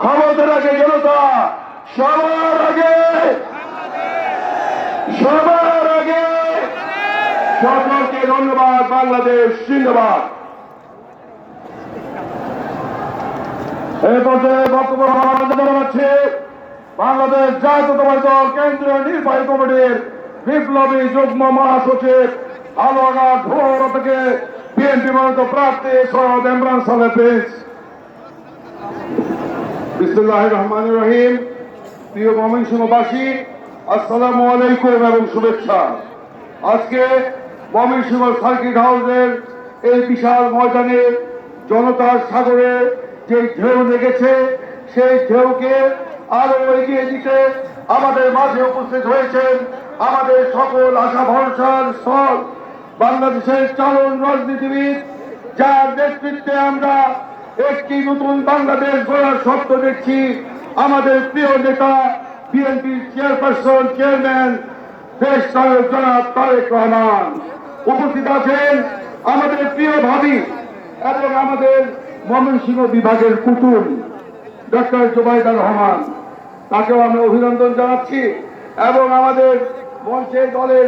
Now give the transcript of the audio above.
ক্ষমতার আগে জনতা, সবার আগে, সবার আগে। সকলকে ধন্যবাদ। বাংলাদেশ জিন্দাবাদ। এই পর্যায়ে বক্তব্য জানাচ্ছে বাংলাদেশ জাতীয়তাবাদী দল কেন্দ্রীয় নির্বাহী কমিটির বিপ্লবী যুগ্ম মহাসচিব আলোয়ানা ধোয়া থেকে বিএনপি মনোনীত প্রার্থী সৈয়দ ইমরান সালেহ প্রিন্স। বিসমিল্লাহির রহমানির রহিম। প্রিয় ময়মনসিংহবাসী, আসসালামু আলাইকুম এবং শুভেচ্ছা। আজকে ময়মনসিংহ সার্কিট হাউসের এই বিশাল ময়দানে জনতার সাগরে যে ঢেউ লেগেছে, সেই ঢেউকে আরো এগিয়ে দিতে আমাদের মাঝে উপস্থিত হয়েছেন আমাদের সকল আশা ভরসার স্থল, বাংলাদেশের চালন রাজনীতিবিদ, যার নেতৃত্বে আমরা একটি নতুন বাংলাদেশ গড়ার স্বপ্ন দেখছি। আমাদের প্রিয় নেতা, বিএনপির চেয়ারপারসন, চেয়ারম্যান দেশ নায়ক জনাব তারেক রহমান। উপস্থিত আছেন আমাদের প্রিয় ভাবি এবং আমাদের ময়মনসিংহ বিভাগের কুতুব ডক্টর জুবাইদা রহমান, তাকেও আমরা অভিনন্দন জানাচ্ছি। এবং আমাদের মঞ্চের দলের